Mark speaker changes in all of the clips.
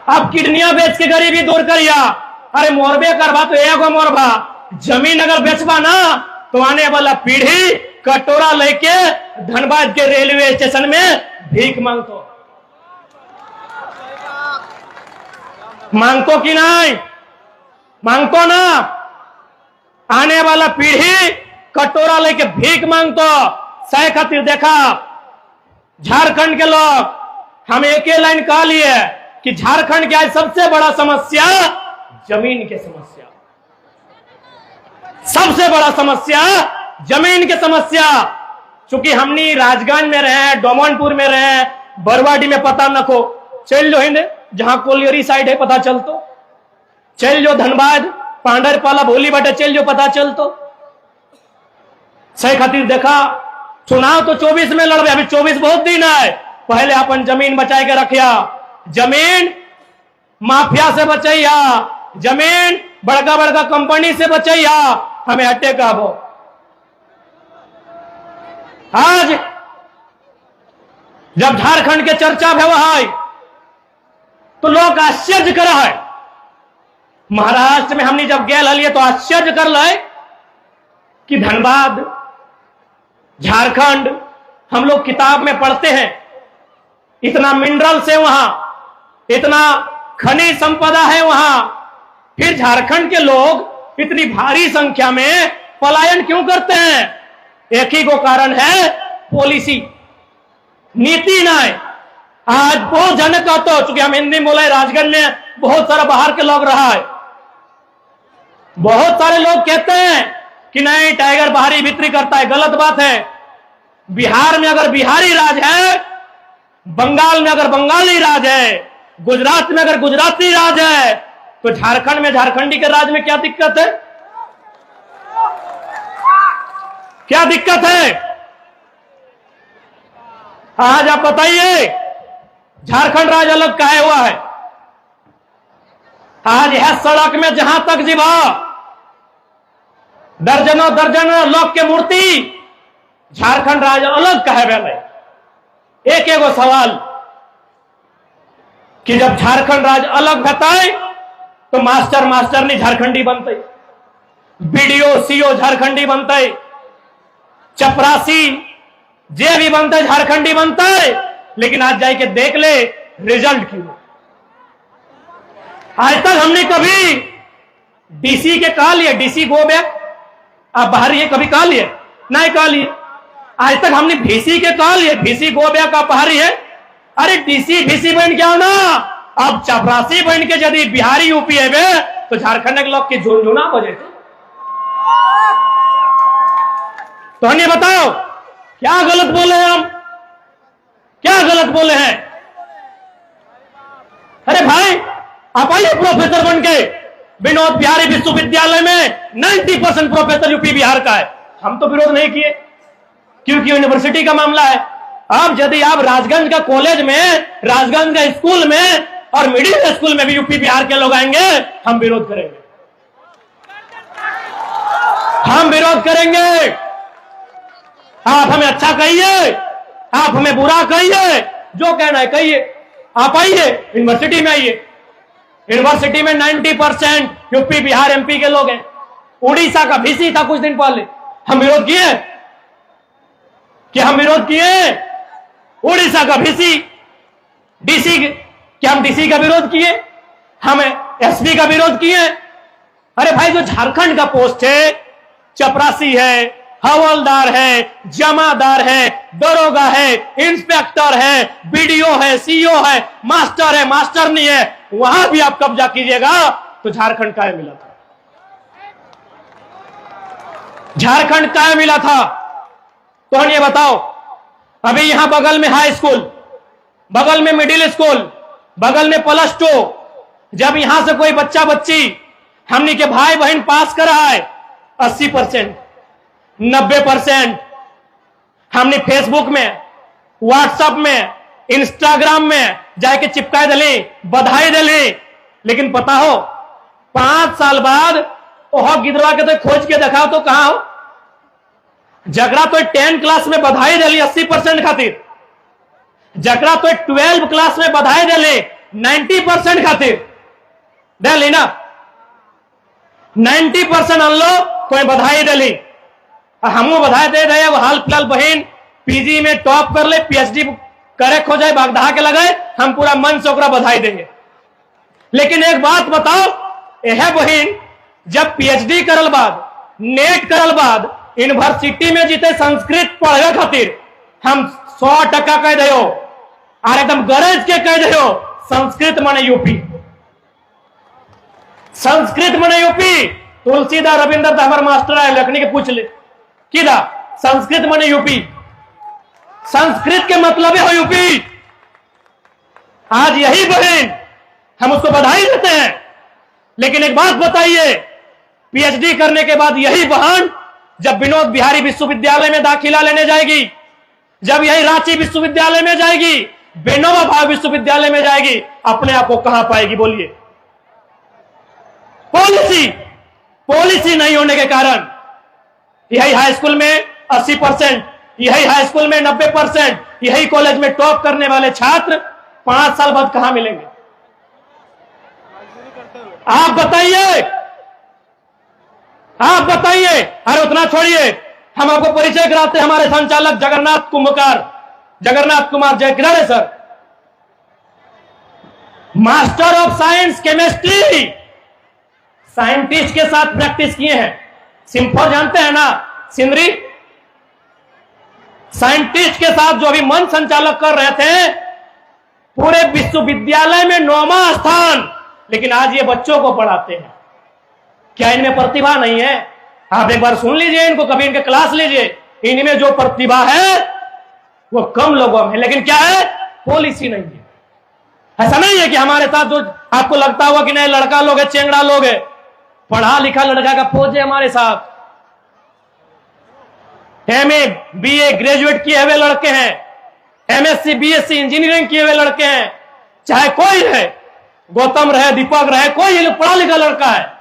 Speaker 1: अब किडनियां बेच के गरीबी दूर करिया। अरे मोरबे करवा तो एगो मोरबा, जमीन अगर बेचबा ना तो आने वाला पीढ़ी कटोरा लेके धनबाद के रेलवे स्टेशन में भीख मांगतो कि नहीं? मांगतो ना। आने वाला पीढ़ी कटोरा लेके भीख मांगतो। सह खातिर देखा झारखंड के लोग हम एक ही लाइन कह लिए कि झारखंड की आज सबसे बड़ा समस्या जमीन की समस्या, सबसे बड़ा समस्या जमीन की समस्या। चूंकि हमनी राजगंज में रहे, डोमनपुर में रहे, बरवाडी में पता न को, चल जो है जहां कोलियरी साइड है पता चल तो, चल जो धनबाद पांडरपाला भोली बटे चल जो पता चल तो। सही खातिर देखा चुनाव तो 24 में लड़बे, अभी 24 बहुत दिन है। पहले अपन जमीन बचा के रखिया, जमीन माफिया से बचैया, जमीन बड़का बड़का कंपनी से बचैया, हमें हटे कहबो। आज जब झारखंड के चर्चा भेव है तो लोग आश्चर्य कर है। महाराष्ट्र में हमने जब गेल हलिए तो आश्चर्य कर ले कि धनबाद झारखंड हम लोग किताब में पढ़ते हैं, इतना मिनरल्स है वहां, इतना खनिज संपदा है वहां, फिर झारखंड के लोग इतनी भारी संख्या में पलायन क्यों करते हैं? एक ही को कारण है, पॉलिसी, नीति नहीं। आज बहुत जन कहते हो, चूंकि हम हिंदी बोले, राजगंज में बहुत सारा बाहर के लोग रहा है, बहुत सारे लोग कहते हैं कि नहीं टाइगर बाहरी भीतरी करता है, गलत बात है। बिहार में अगर बिहारी राज है, बंगाल में अगर बंगाली राज है, गुजरात में अगर गुजराती राज है, तो झारखंड में झारखंडी के राज में क्या दिक्कत है? क्या दिक्कत है? आज आप बताइए झारखंड राज अलग काहे हुआ है? आज यह सड़क में जहां तक जीवा दर्जनों दर्जनों लोग के मूर्ति, झारखंड राज अलग कहे बेले। एक एगो सवाल कि जब झारखंड राज अलग बताए तो मास्टर मास्टरनी झारखंडी बनते, बीडीओ सीओ झारखंडी बनते, चपरासी जे भी बनते झारखंडी बनते। लेकिन आज जाके देख ले रिजल्ट क्यों। आज तक हमने कभी डीसी के कहा लिए, डीसी गो बैक, आप बाहर ये कभी कहा लिए? नहीं कहा लिए। आज तक हमने भीसी के कहा लिए, भीसी गो बैक, आप बाहर है। अरे डीसी भीसी बन क्या ना, अब चपरासी बन के यदि बिहारी यूपी है तो झारखंड के लोग के झुनझुना बजे। तो हमें बताओ क्या गलत बोले हैं हम, क्या गलत बोले हैं? अरे भाई आप आइए प्रोफेसर बन के, विनोद बिहारी विश्वविद्यालय में 90% प्रोफेसर यूपी बिहार का है। हम तो विरोध नहीं किए क्योंकि यूनिवर्सिटी का मामला है। अब यदि आप राजगंज का कॉलेज में, राजगंज का स्कूल में और मिडिल स्कूल में भी यूपी बिहार के लोग आएंगे, हम विरोध करेंगे, हम विरोध करेंगे। आप हमें अच्छा कहिए, आप हमें बुरा कहिए, जो कहना है कहिए। आप आइए यूनिवर्सिटी में, आइए यूनिवर्सिटी में 90% यूपी बिहार एमपी के लोग हैं। उड़ीसा का भीसी था कुछ दिन पहले, हम विरोध किए कि हम विरोध किए? उड़ीसा का भीसी, डीसी, क्या हम डीसी का विरोध किए? हम एसपी का विरोध किए? अरे भाई जो झारखंड का पोस्ट है, चपरासी है, हवलदार है, जमादार है, दरोगा है, इंस्पेक्टर है, बीडीओ है, सीईओ है, मास्टर है, मास्टर नहीं है, वहां भी आप कब्जा कीजिएगा तो झारखंड काय मिला था? झारखंड काय मिला था? तो हम ये बताओ, अभी यहां बगल में हाई स्कूल, बगल में मिडिल स्कूल, बगल में +2, जब यहां से कोई बच्चा बच्ची हमने के भाई बहन पास करा है 80%, 90%, हमने फेसबुक में, व्हाट्सएप में, इंस्टाग्राम में जाके चिपकाए दिले, बधाई दिले। लेकिन पता हो 5 साल बाद ओह गिदरा के तो खोज के दिखाओ तो कहां हो? जगरा तो 10 क्लास में बधाई दिली 80% खातिर, जगरा तो 12 क्लास में बधाई दिले 90% खातिर दिली ना 90% अनलो कोई बधाई दिली हमू बधाई दे रहे वो हाल फिलहाल बहन पीजी में टॉप कर ले पीएचडी करेक्ट हो जाए बागदहा के लगाए हम पूरा मन से ओकरा बधाई देंगे। लेकिन एक बात बताओ यह बहन जब पीएचडी करल बाद नेट करल बाद यूनिवर्सिटी में जीते संस्कृत पढ़े खातिर हम 100% कह दो और एकदम गरज के कह दो संस्कृत माने यूपी संस्कृत माने यूपी। तुलसीदास रविंद्र हमारे मास्टर आए लखनी के पूछ ले किदा संस्कृत माने यूपी संस्कृत के मतलब है यूपी। आज यही बहन हम उसको बधाई देते हैं। लेकिन एक बात बताइए पीएचडी करने के बाद यही बहन जब विनोद बिहारी विश्वविद्यालय में दाखिला लेने जाएगी जब यही रांची विश्वविद्यालय में जाएगी विनोबा भावे विश्वविद्यालय में जाएगी अपने आप को कहां पाएगी बोलिए। पॉलिसी नहीं होने के कारण यही हाई स्कूल में 80%, यही हाई स्कूल में 90%, यही कॉलेज में टॉप करने वाले छात्र 5 साल बाद कहां मिलेंगे आप बताइए। अरे उतना छोड़िए हम आपको परिचय कराते हैं हमारे संचालक जगन्नाथ कुमार जय Kirade sir master of science chemistry scientist के साथ प्रैक्टिस किए हैं। सिम्फर जानते हैं ना सिंदरी साइंटिस्ट के साथ जो अभी मन संचालक कर रहे थे पूरे विश्वविद्यालय में 9वां स्थान। लेकिन आज ये बच्चों को पढ़ाते हैं। क्या इनमें प्रतिभा नहीं है? आप एक बार सुन लीजिए इनको कभी इनके क्लास लीजिए इनमें जो प्रतिभा है वो कम लोगों में। लेकिन क्या है पॉलिसी नहीं है। ऐसा नहीं है कि हमारे साथ जो आपको लगता होगा कि नहीं लड़का लोग है चेंगड़ा लोग है पढ़ा लिखा लड़का का फौज है हमारे साथ। एमए बीए ग्रेजुएट किए हुए लड़के हैं एमएससी बीएससी इंजीनियरिंग किए हुए लड़के हैं चाहे कोई रहे गौतम रहे दीपक रहे कोई पढ़ा लिखा लड़का है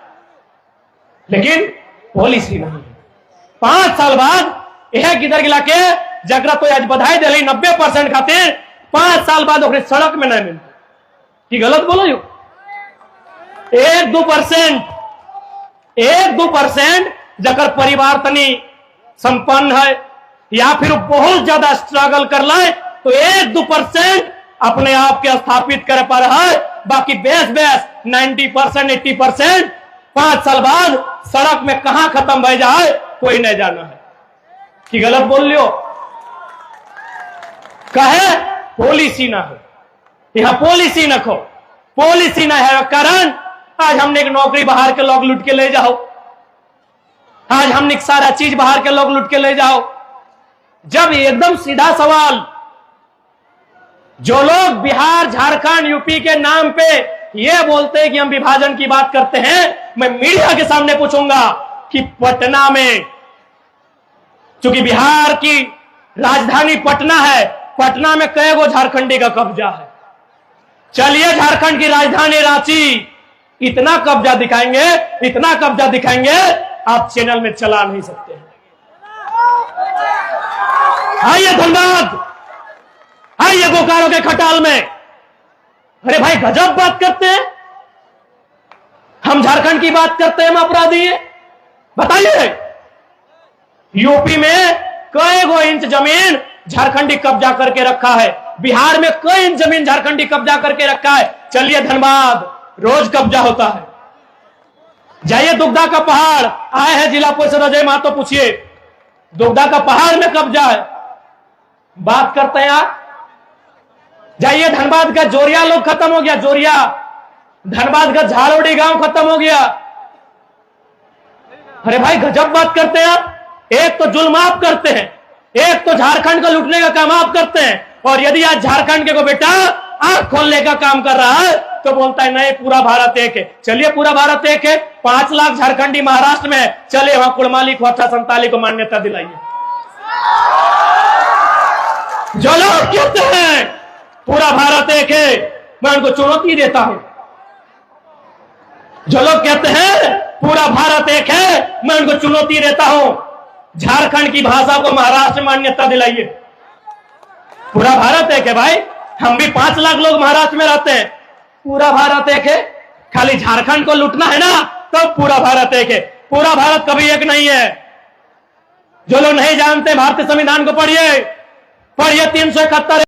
Speaker 1: लेकिन पॉलिसी नहीं है। 5 साल बाद यह किधर गिला के जगरा तो आज बधाई दे 90% खातिर 5 साल बाद सड़क में नहीं मिलते कि गलत बोलो यू 1-2% जकर परिवार तनी संपन्न है या फिर बहुत ज्यादा स्ट्रगल कर ले तो 1-2% अपने आप के स्थापित कर पा रहा है। बाकी 90% 80% 5 साल बाद सड़क में कहां खत्म हो जाए कोई नहीं जाना है कि गलत बोल लियो। कहे पॉलिसी ना हो यहां पॉलिसी न खो पॉलिसी ना है कारण आज हमने एक नौकरी बाहर के लोग लूट के ले जाओ आज हमने सारा चीज बाहर के लोग लूट के ले जाओ। जब एकदम सीधा सवाल जो लोग बिहार झारखंड यूपी के नाम पे ये बोलते हैं कि हम विभाजन की बात करते हैं मैं मीडिया के सामने पूछूंगा कि पटना में चूंकि बिहार की राजधानी पटना है पटना में कई गो झारखंडी का कब्जा है। चलिए झारखंड की राजधानी रांची इतना कब्जा दिखाएंगे आप चैनल में चला नहीं सकते हैं। आइए धनबाद आइए बोकारो के खटाल में अरे भाई गजब बात करते हैं हम झारखंड की बात करते हैं हम अपराधी हैं। बताइए यूपी में कई गो इंच जमीन झारखंडी कब्जा करके रखा है बिहार में कई इंच जमीन झारखंडी कब्जा करके रखा है। चलिए धनबाद रोज कब्जा होता है। जाइए दुग्धा का पहाड़ आए हैं जिला परिषद अजय महतो पूछिए दुग्धा का पहाड़ में कब्जा है बात करते हैं आप। जाइए धनबाद का जोरिया लोग खत्म हो गया जोरिया धनबाद का झाड़ोडी गांव खत्म हो गया। अरे भाई गजब बात करते हैं आप। एक तो जुल्म आप करते हैं एक तो झारखंड को लूटने का काम आप करते हैं और यदि आज झारखंड के को बेटा आंख खोलने का काम कर रहा है तो बोलता है नहीं पूरा भारत एक है। चलिए पूरा भारत एक है 5 लाख झारखंडी महाराष्ट्र में है चलिए वहां कुड़माली खोथा संताली को मान्यता दिलाइए। जो लोग कहते हैं पूरा भारत एक है मैं उनको चुनौती देता हूं। जो लोग कहते हैं पूरा भारत एक है मैं उनको चुनौती देता हूं झारखंड की भाषा को महाराष्ट्र में मान्यता दिलाइए। पूरा भारत एक है भाई हम भी 5 लाख लोग महाराष्ट्र में रहते हैं पूरा भारत एक है, खाली झारखंड को लूटना है ना तो पूरा भारत एक है। पूरा भारत कभी एक नहीं है। जो लोग नहीं जानते भारतीय संविधान को पढ़िए, 371